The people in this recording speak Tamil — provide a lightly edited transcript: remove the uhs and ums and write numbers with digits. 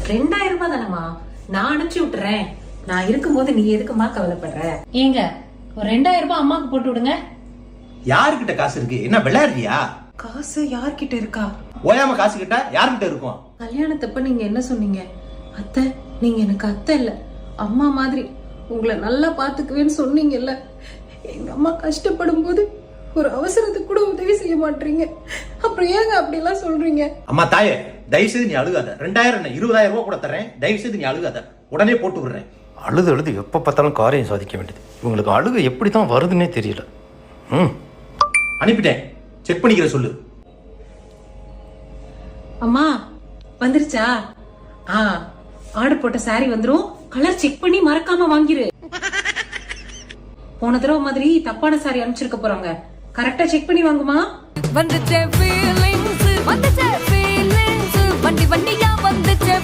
2000 ரூபாய் தானம்மா, நான் அனுப்பிச்சு விட்டுறேன். நான் இருக்கும்போது நீ எதுக்குமா கவலைப்படுற? ஏங்க ஒரு 2000 ரூபாய் அம்மாக்கு போட்டு விடுங்க. யாருக்கிட்ட காசு இருக்கு? என்ன விளையாடுறியா? காசு யார்கிட்ட இருக்கா? ஓயாம காசு கிட்ட யாருக்கிட்ட இருக்கும்? கல்யாணத்தப்ப நீங்க என்ன சொன்னீங்க? அத்தை, நீங்க எனக்கு அத்தை இல்ல, அம்மா மாதிரி, உங்களை நல்லா பாத்துக்குவேன்னு சொன்னீங்கல்ல. எங்க அம்மா கஷ்டப்படும் போது ஒரு அவசரத்துக்கு கூட உதவி செய்ய மாட்டீங்க. அப்புறம் ஏங்க அப்படி எல்லாம் சொல்றீங்க? அம்மா தாயே, தயவு செய்து நீ அழுகாத. 2000 என்ன 20000 ரூபாய் கூட தரேன். தயவு செய்து நீ அழுகாத, உடனே போட்டு விடுறேன். அழுது அழுது எப்போ பார்த்தாலும் காரியம் சாதிக்க வேண்டியது. இவங்களுக்கு அழுகு எப்படி தான் வருதுன்னே தெரியல. அனுப்பிட்டேன், செக் பண்ணிக்கிற சொல்லு. அம்மா வந்துருச்சா? ஆர்டர் போட்ட சாரி வந்துரும். கலர் செக் பண்ணி மறக்காம வாங்கிரு. போன தடவை மாதிரி தப்பான சாரி அனுப்பிச்சிருக்க போறாங்க. கரெக்டா செக் பண்ணி வாங்குமா. வந்துச்சே ஃபீலிங்ஸ், வந்துச்சே ஃபீலிங்ஸ், வண்டி வண்டியா வந்துச்சே.